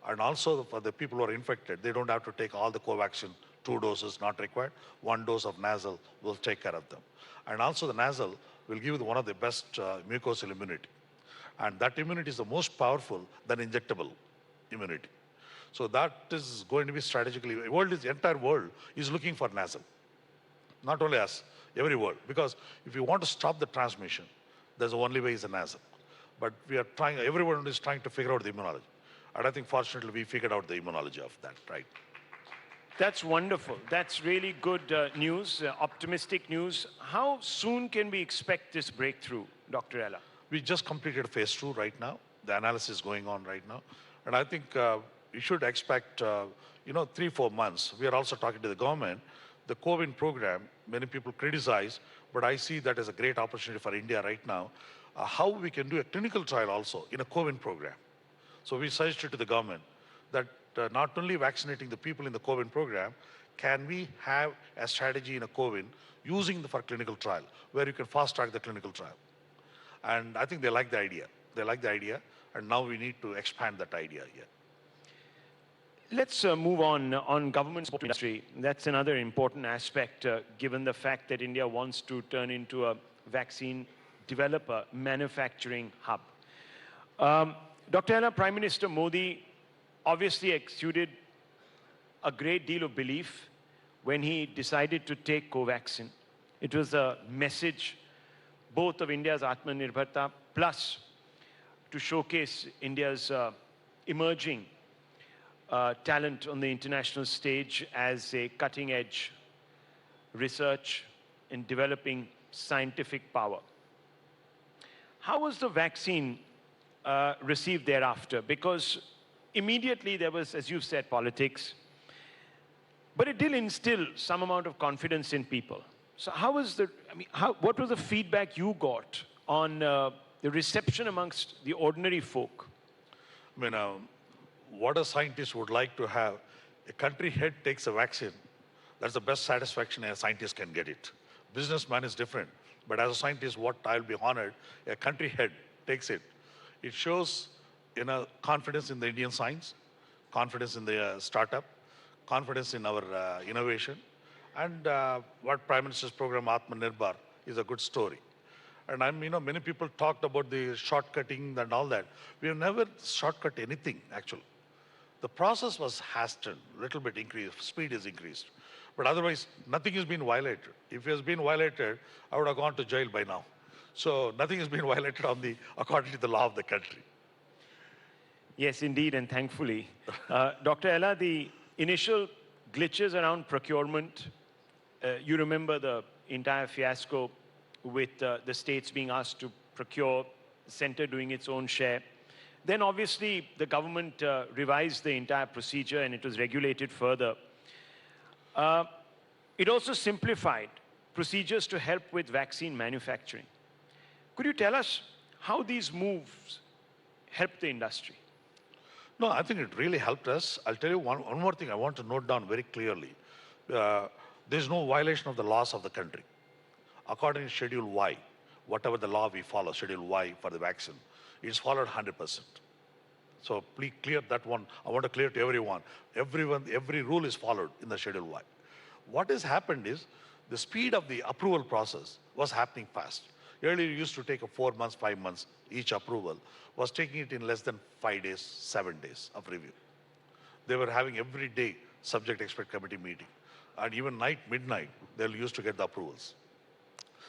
and also for the people who are infected, they don't have to take all the Covaxin 2 doses, not required. 1 dose of nasal will take care of them. And also the nasal will give you one of the best mucosal immunity. And that immunity is the most powerful than injectable immunity. So that is going to be strategically, the entire world is looking for nasal. Not only us, every world. Because if you want to stop the transmission, there's the only way is a nasal. But we are trying, everyone is trying to figure out the immunology. And I think fortunately we figured out the immunology of that, right? That's wonderful. That's really good news, optimistic news. How soon can we expect this breakthrough, Dr. Ella? We just completed phase 2 right now. The analysis is going on right now. And I think you should expect, 3-4 months. We are also talking to the government. The COVID program, many people criticize, but I see that as a great opportunity for India right now. How we can do a clinical trial also in a COVID program. So we suggested to the government that not only vaccinating the people in the COVID program, can we have a strategy in a COVID using for clinical trial, where you can fast track the clinical trial. And I think they like the idea. They like the idea, and now we need to expand that idea here. Let's move on government support industry. That's another important aspect, given the fact that India wants to turn into a vaccine developer, manufacturing hub. Dr. Ella, Prime Minister Modi obviously exuded a great deal of belief when he decided to take Covaxin. It was a message both of India's Atmanirbharta plus to showcase India's emerging talent on the international stage as a cutting-edge research in developing scientific power. How was the vaccine received thereafter? Because immediately there was, as you've said, politics, but it did instill some amount of confidence in people. So how was what was the feedback you got on the reception amongst the ordinary folk? What a scientist would like to have, a country head takes a vaccine, that's the best satisfaction a scientist can get it. Businessman is different, but as a scientist, what I'll be honored, a country head takes it. It shows confidence in the Indian science, confidence in the startup, confidence in our innovation, and what Prime Minister's program Atmanirbhar is a good story. And many people talked about the shortcutting and all that. We have never shortcut anything, actually. The process was hastened, a little bit increased, speed is increased. But otherwise, nothing has been violated. If it has been violated, I would have gone to jail by now. So nothing has been violated according to the law of the country. Yes, indeed, and thankfully. Dr. Ella, the initial glitches around procurement, you remember the entire fiasco with the states being asked to procure, the center doing its own share. Then obviously the government revised the entire procedure and it was regulated further. It also simplified procedures to help with vaccine manufacturing. Could you tell us how these moves helped the industry? No, I think it really helped us. I'll tell you one more thing I want to note down very clearly. There's no violation of the laws of the country. According to Schedule Y, whatever the law we follow, Schedule Y for the vaccine, it's followed 100%. So please clear that one. I want to clear to everyone. Every rule is followed in the Schedule Y. What has happened is the speed of the approval process was happening fast. Earlier, it used to take 4 months, 5 months, each approval was taking it in less than 5 days, 7 days of review. They were having every day subject expert committee meeting. And even midnight, they used to get the approvals.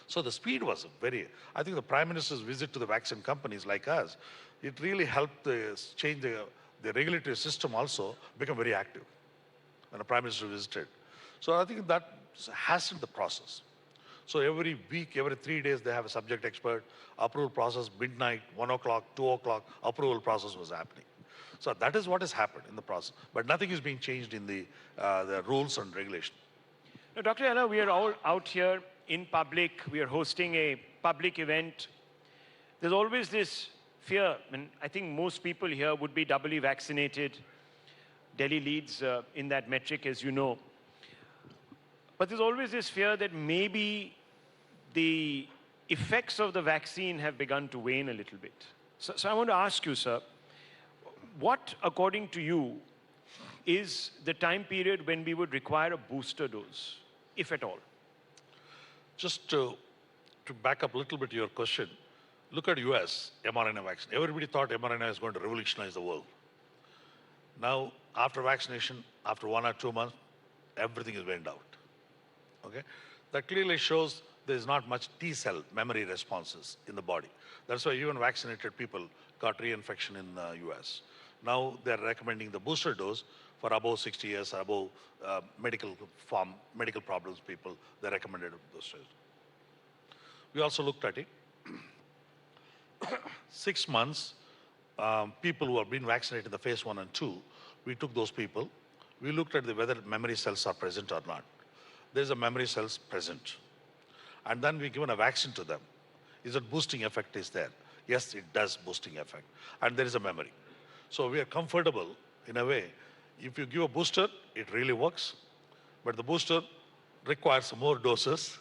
So the speed was I think the Prime Minister's visit to the vaccine companies like us, it really helped change the regulatory system also become very active when the Prime Minister visited. So I think that hastened the process. So every week, every 3 days, they have a subject expert, approval process, midnight, 1 o'clock, 2 o'clock, approval process was happening. So that is what has happened in the process. But nothing is being changed in the rules and regulation. Now, Dr. Ella, we are all out here in public. We are hosting a public event. There's always this fear, and I think most people here would be doubly vaccinated. Delhi leads in that metric, as you know. But there's always this fear that maybe the effects of the vaccine have begun to wane a little bit. So I want to ask you, sir, what, according to you, is the time period when we would require a booster dose, if at all? Just to back up a little bit your question, look at US, mRNA vaccine. Everybody thought mRNA is going to revolutionize the world. Now, after vaccination, after 1 or 2 months, everything is went out. Okay? That clearly shows there's not much T-cell memory responses in the body. That's why even vaccinated people got reinfection in the US. Now they're recommending the booster dose for above 60 years, above medical problems people, they recommended a booster. We also looked at it. 6 months, people who have been vaccinated in the phase 1 and 2, we took those people. We looked at whether memory cells are present or not. There's a memory cells present. And then we given a vaccine to them. Is it boosting effect is there? Yes, it does boosting effect. And there is a memory. So we are comfortable in a way. If you give a booster, it really works. But the booster requires more doses.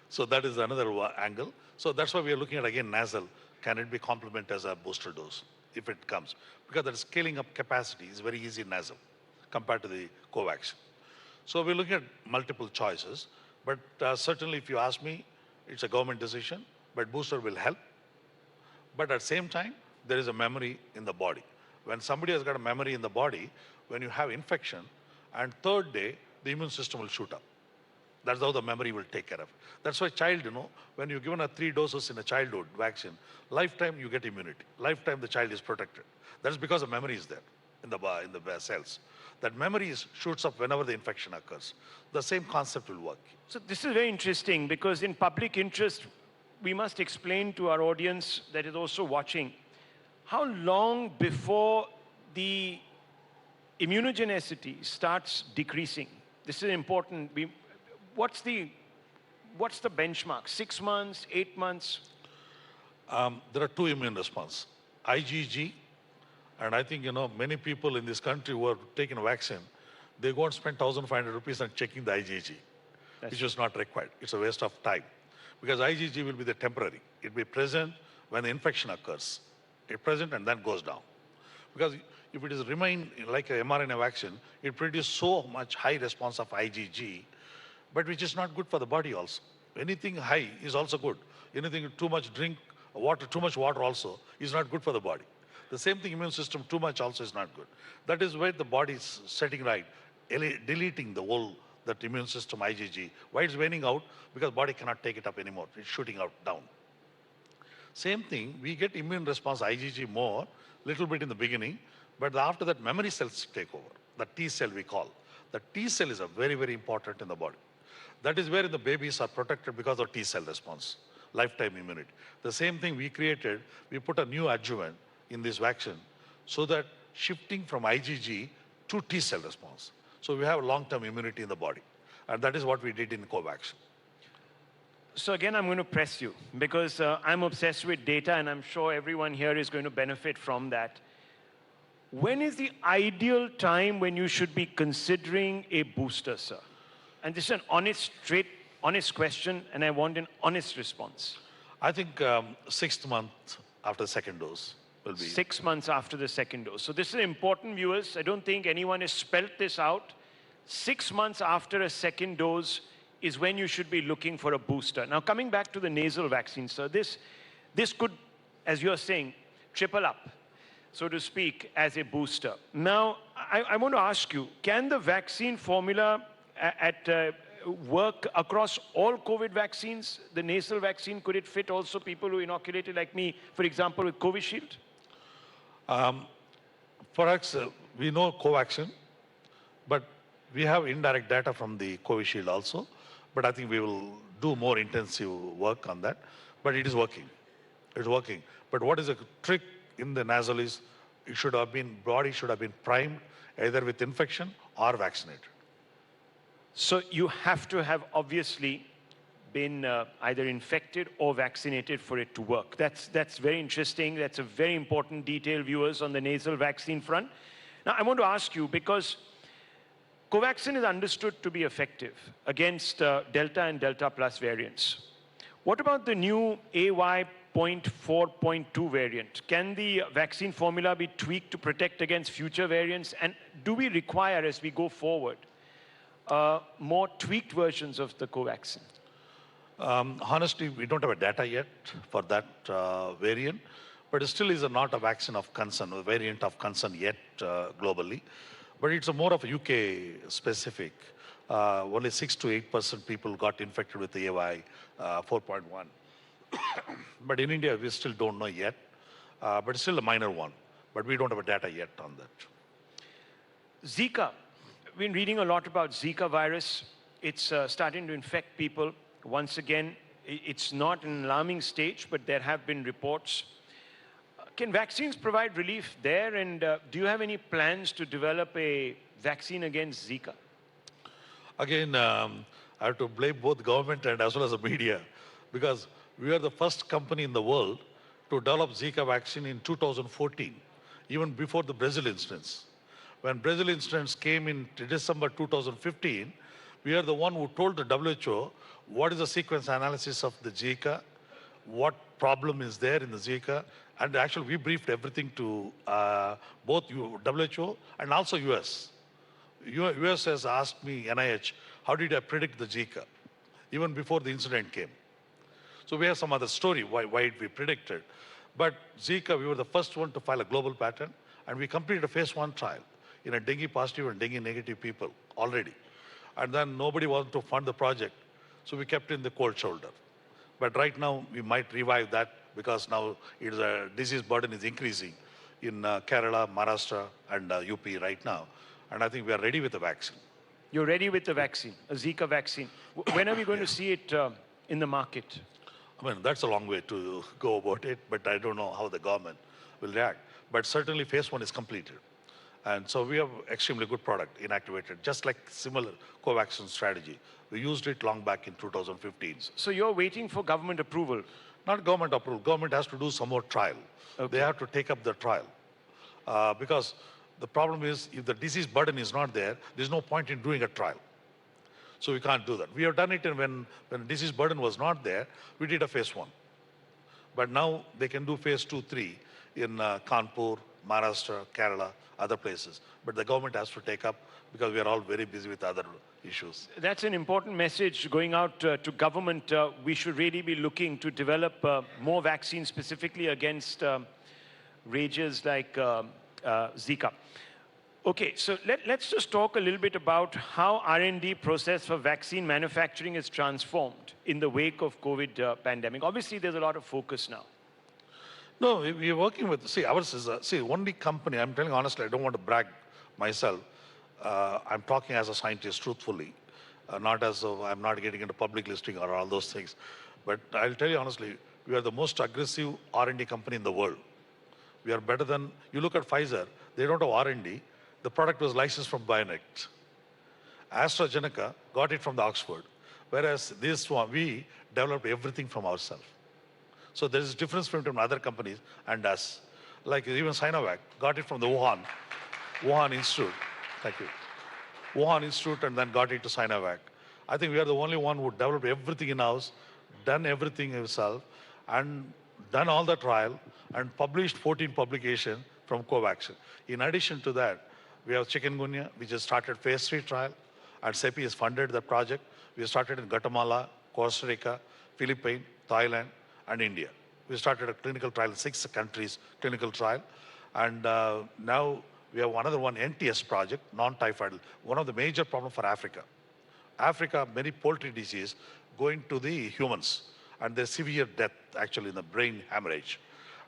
So that is another angle. So that's why we are looking at, again, nasal. Can it be complemented as a booster dose if it comes? Because that scaling up capacity is very easy in nasal compared to the Covax. So we're looking at multiple choices. But certainly, if you ask me, it's a government decision. But booster will help. But at the same time, there is a memory in the body. When somebody has got a memory in the body, when you have infection, and third day, the immune system will shoot up. That's how the memory will take care of. That's why child, when you're given 3 doses in a childhood vaccine, lifetime you get immunity. Lifetime the child is protected. That's because the memory is there in the cells. That memory shoots up whenever the infection occurs. The same concept will work. So this is very interesting because in public interest, we must explain to our audience that is also watching how long before the immunogenicity starts decreasing. This is important. What's the benchmark? 6 months, 8 months? There are 2 immune response, IgG, and I think, many people in this country who are taking a vaccine, they go and spend 1,500 rupees on checking the IgG, which is not required. It's a waste of time. Because IgG will be the temporary. It will be present when the infection occurs. It's present and then goes down. Because if it is remain like a mRNA vaccine, it produces so much high response of IgG, but which is not good for the body also. Anything high is also good. Anything too much too much water also is not good for the body. The same thing, immune system, too much also is not good. That is where the body is setting right, deleting the whole, that immune system IgG. Why it's waning out? Because body cannot take it up anymore. It's shooting out down. Same thing, we get immune response IgG more, little bit in the beginning, but after that memory cells take over. The T cell we call. The T cell is very, very important in the body. That is where the babies are protected because of T cell response, lifetime immunity. The same thing we created, we put a new adjuvant in this vaccine so that shifting from IgG to T cell response. So we have long-term immunity in the body. And that is what we did in Covax. So again, I'm going to press you because I'm obsessed with data and I'm sure everyone here is going to benefit from that. When is the ideal time when you should be considering a booster, sir? And this is an honest question, and I want an honest response. I think 6th month after the second dose will be. 6 months after the second dose. So this is important, viewers. I don't think anyone has spelt this out. 6 months after a second dose is when you should be looking for a booster. Now, coming back to the nasal vaccine, sir, this could, as you're saying, triple up, so to speak, as a booster. Now, I want to ask you, can the vaccine formula work across all COVID vaccines? The nasal vaccine, could it fit also people who inoculated like me, for example, with Covishield? Perhaps we know Covaxin, but We have indirect data from the Covishield also, but I think we will do more intensive work on that. But it is working. It's working. But what is a trick in the nasal is it should have been, body should have been primed either with infection or vaccinated. So you have to have obviously been either infected or vaccinated for it to work. That's very interesting. That's a very important detail, viewers, on the nasal vaccine front. Now, I want to ask you, because Covaxin is understood to be effective against Delta and Delta Plus variants. What about the new AY.4.2 variant? Can the vaccine formula be tweaked to protect against future variants? And do we require, as we go forward, more tweaked versions of the Covaxin? Honestly, we don't have a data yet for that variant, but it still is not a vaccine of concern, a variant of concern yet globally. But it's more of a UK specific. Only 6 to 8% people got infected with the AY 4.1. But in India, we still don't know yet. But it's still a minor one. But we don't have a data yet on that. Zika. We've been reading a lot about Zika virus. It's starting to infect people. Once again, it's not an alarming stage, but there have been reports. Can vaccines provide relief there? And do you have any plans to develop a vaccine against Zika? Again, I have to blame both government and as well as the media, because we are the first company in the world to develop Zika vaccine in 2014, even before the Brazil instance. When Brazil instance came in December 2015, we are the one who told the WHO what is the sequence analysis of the Zika, what problem is there in the Zika, and actually we briefed everything to both WHO and also US. US has asked me, NIH, how did I predict the Zika, even before the incident came. So we have some other story why we predicted. But Zika, we were the first one to file a global patent, and we completed a phase 1 trial in a dengue positive and dengue negative people already. And then nobody wanted to fund the project, so we kept in the cold shoulder. But right now, we might revive that because now it is a disease burden is increasing in Kerala, Maharashtra, and UP right now. And I think we are ready with the vaccine. You're ready with the vaccine, a Zika vaccine. When are we going to see it in the market? I mean, that's a long way to go about it, but I don't know how the government will react. But certainly phase 1 is completed. And so we have extremely good product inactivated, just like similar Covaxin strategy. We used it long back in 2015. So you're waiting for government approval? Not government approval. Government has to do some more trial. Okay. They have to take up the trial. Because the problem is, if the disease burden is not there, there's no point in doing a trial. So we can't do that. We have done it when disease burden was not there, we did a phase 1. But now they can do phase 2, 3 in Kanpur, Maharashtra, Kerala, other places. But the government has to take up because we are all very busy with other issues. That's an important message going out to government. We should really be looking to develop more vaccines specifically against rages like Zika. Okay, so let's just talk a little bit about how R&D process for vaccine manufacturing is transformed in the wake of COVID pandemic. Obviously, there's a lot of focus now. No, we are working with, ours is, only company, I'm telling honestly, I don't want to brag myself. I'm talking as a scientist, truthfully, not as though I'm not getting into public listing or all those things. But I'll tell you honestly, we are the most aggressive R&D company in the world. We are better than, you look at Pfizer, they don't have R&D. The product was licensed from Biontech. AstraZeneca got it from the Oxford, whereas this one, we developed everything from ourselves. So there is a difference between other companies and us. Like even Sinovac got it from the Wuhan Institute. Thank you. Wuhan Institute and then got it to Sinovac. I think we are the only one who developed everything in-house, done everything himself, and done all the trial, and published 14 publications from Covaxin. In addition to that, we have chikungunya, we just started phase 3 trial, and CEPI has funded the project. We started in Guatemala, Costa Rica, Philippines, Thailand, and India. We started a clinical trial in 6 countries, clinical trial. And now we have another one, NTS project, non-typhoid, one of the major problems for Africa. Africa, many poultry disease going to the humans, and there's severe death actually in the brain hemorrhage.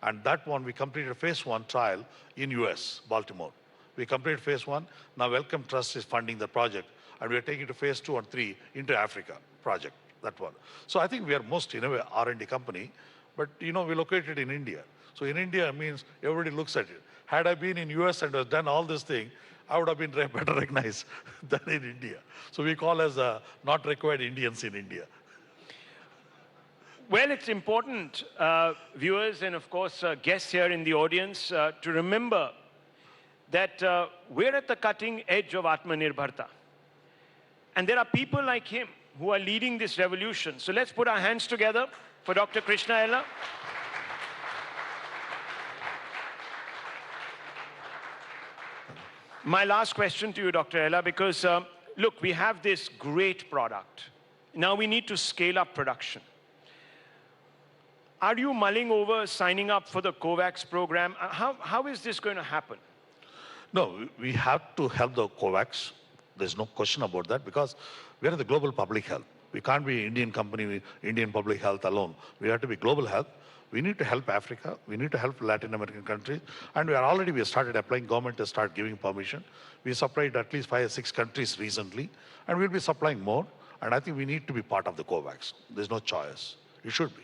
And that one, we completed a phase 1 trial in US, Baltimore. We completed phase 1. Now Wellcome Trust is funding the project, and we are taking to phase 2 and 3 into Africa project, that one. So I think we are most, in a way, R&D company, but we're located in India. So in India means everybody looks at it. Had I been in US and done all this thing, I would have been better recognized than in India. So we call as not required Indians in India. Well, it's important, viewers and of course guests here in the audience, to remember that we're at the cutting edge of Atmanirbharta. And there are people like him who are leading this revolution. So let's put our hands together for Dr. Krishna Ella. My last question to you, Dr. Ella, because look, we have this great product. Now we need to scale up production. Are you mulling over signing up for the COVAX program? How is this going to happen? No, we have to help the COVAX. There's no question about that because we are in the global public health. We can't be Indian company, Indian public health alone. We have to be global health. We need to help Africa. We need to help Latin American countries. And we have started applying, government to start giving permission. We supplied at least 5 or 6 countries recently, and we'll be supplying more. And I think we need to be part of the COVAX. There's no choice. You should be.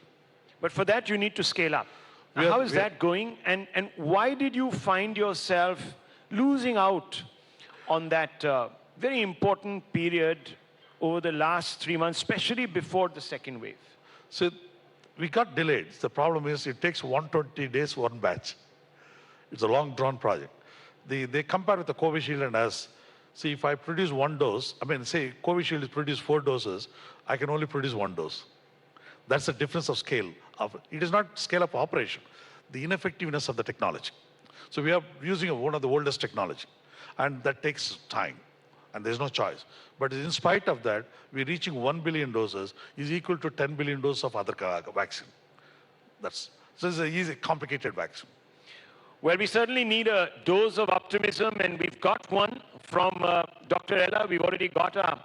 But for that, you need to scale up. How is that going? And why did you find yourself losing out on that very important period over the last 3 months, especially before the second wave? So we got delayed. The problem is it takes 120 days, one batch. It's a long drawn project. They compare with the Covishield and us. See, if I produce 1 dose, say Covishield is produced 4 doses, I can only produce 1 dose. That's the difference of scale. It is not scale of operation, the ineffectiveness of the technology. So we are using one of the oldest technology, and that takes time, and there's no choice. But in spite of that, we're reaching 1 billion doses is equal to 10 billion doses of other vaccine. So it's an easy, complicated vaccine. Well, we certainly need a dose of optimism, and we've got one from Dr. Ella. We've already got our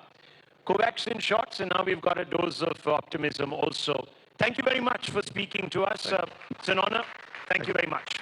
Covaxin shots, and now we've got a dose of optimism also. Thank you very much for speaking to us. It's an honor. Thank you very much.